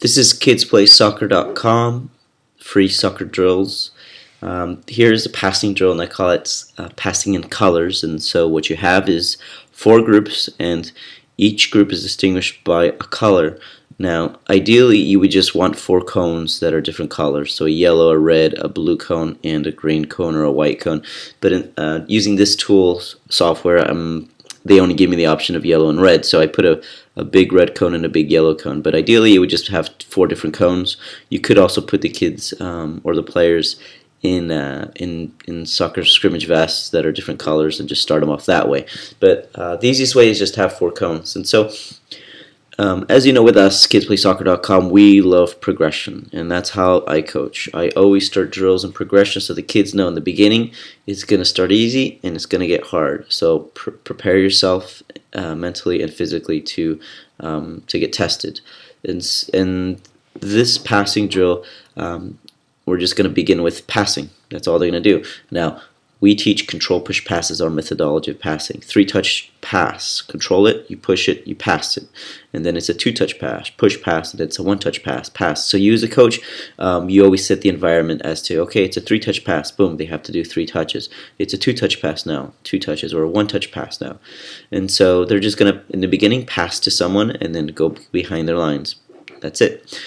This is kidsplaysoccer.com, free soccer drills. Here's a passing drill, and I call it passing in colors. And so what you have is 4 groups, and each group is distinguished by a color. Now, ideally, you would just want 4 cones that are different colors, so a yellow, a red, a blue cone, and a green cone or a white cone. But using this tool software, they only give me the option of yellow and red, so I put a big red cone and a big yellow cone. But ideally, you would just have 4 different cones. You could also put the kids or the players in soccer scrimmage vests that are different colors and just start them off that way. But the easiest way is just have 4 cones. And so, as you know, with us, kidsplaysoccer.com, we love progression, and that's how I coach. I always start drills in progression so the kids know in the beginning it's going to start easy and it's going to get hard. So prepare yourself mentally and physically to get tested. And this passing drill, we're just going to begin with passing. That's all they're going to do. Now, we teach control push pass as our methodology of passing. 3-touch pass, control it, you push it, you pass it. And then it's a 2-touch pass, push pass, and it's a 1-touch pass, pass. So you as a coach, you always set the environment as to, okay, it's a 3-touch pass, boom, they have to do 3 touches. It's a 2-touch pass now, 2 touches, or a 1-touch pass now. And so they're just going to, in the beginning, pass to someone and then go behind their lines. That's it.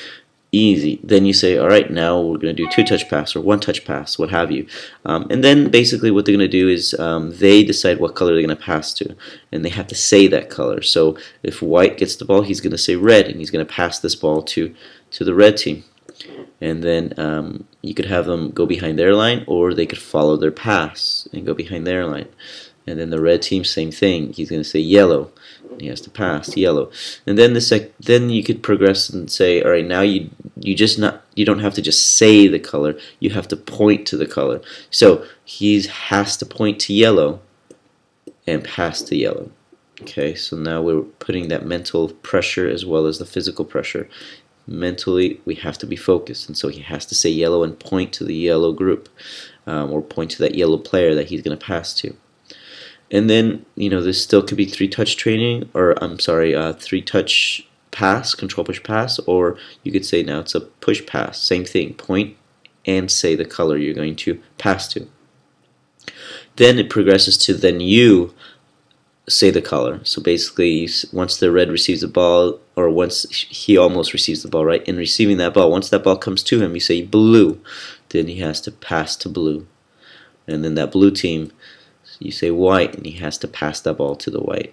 Easy. Then you say, all right, now we're going to do 2-touch pass or 1-touch pass, what have you. And then basically what they're going to do is they decide what color they're going to pass to, and they have to say that color. So if white gets the ball, he's going to say red, and he's going to pass this ball to the red team. And then you could have them go behind their line, or they could follow their pass and go behind their line. And then the red team, same thing. He's going to say yellow. He has to pass yellow, and then then you could progress and say, all right, now you don't have to just say the color. You have to point to the color. So he has to point to yellow and pass to yellow. Okay, so now we're putting that mental pressure as well as the physical pressure. Mentally, we have to be focused, and so he has to say yellow and point to the yellow group, or point to that yellow player that he's going to pass to. And then, this still could be 3-touch training, or 3-touch pass, control push pass, or you could say now it's a push pass. Same thing, point and say the color you're going to pass to. Then it progresses to then you say the color. So basically, once the red receives the ball, or once he almost receives the ball, right? In receiving that ball, once that ball comes to him, you say blue. Then he has to pass to blue. And then that blue team, you say white, and he has to pass that ball to the white.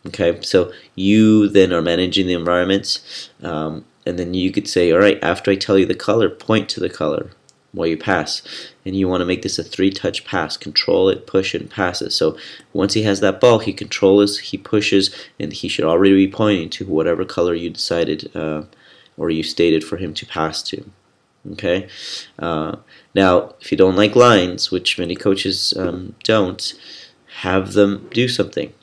Okay, so you then are managing the environment, and then you could say, all right, after I tell you the color, point to the color while you pass. And you want to make this a 3-touch pass. Control it, push it, and pass it. So once he has that ball, he controls, he pushes, and he should already be pointing to whatever color you decided or you stated for him to pass to. Okay. Now, if you don't like lines, which many coaches don't, have them do something.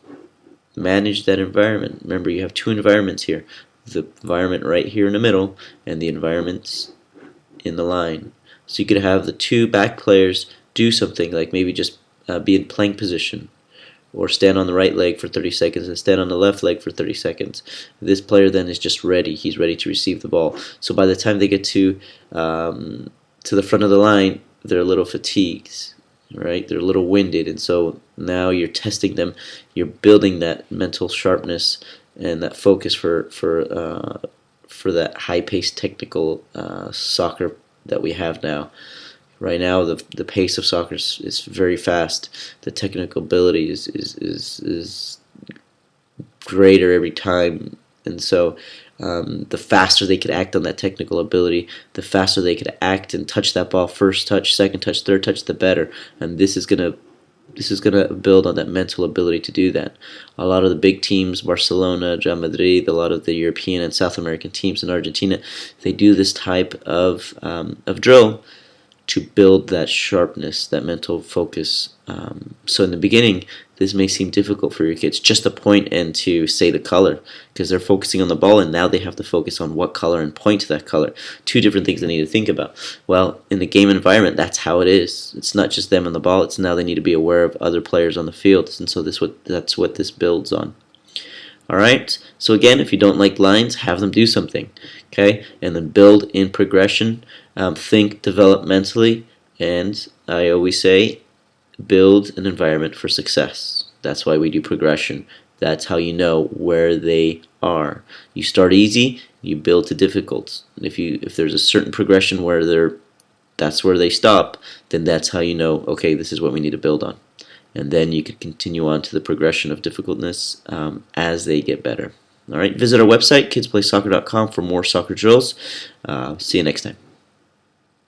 Manage that environment. Remember, you have 2 environments here. The environment right here in the middle and the environments in the line. So you could have the 2 back players do something, like maybe just be in plank position, or stand on the right leg for 30 seconds and stand on the left leg for 30 seconds. This player then is just ready. He's ready to receive the ball. So by the time they get to the front of the line, they're a little fatigued, right? They're a little winded, and so now you're testing them. You're building that mental sharpness and that focus for that high-paced technical soccer that we have now. Right now, the pace of soccer is very fast. The technical ability is greater every time, and so the faster they could act on that technical ability, the faster they could act and touch that ball, first touch, second touch, third touch, the better. And this is gonna build on that mental ability to do that. A lot of the big teams, Barcelona, Real Madrid, a lot of the European and South American teams in Argentina, they do this type of drill to build that sharpness, that mental focus. So in the beginning, this may seem difficult for your kids, just to point and to say the color, because they're focusing on the ball, and now they have to focus on what color and point to that color. 2 different things they need to think about. Well, in the game environment, that's how it is. It's not just them and the ball. It's now they need to be aware of other players on the field, and so that's what this builds on. Alright, so again, if you don't like lines, have them do something. Okay, and then build in progression, think developmentally, and I always say build an environment for success. That's why we do progression. That's how you know where they are. You start easy, you build to difficult. And if there's a certain progression where that's where they stop, then that's how you know, okay, this is what we need to build on. And then you could continue on to the progression of difficultness as they get better. All right, visit our website, kidspplaysoccer.com, for more soccer drills. See you next time.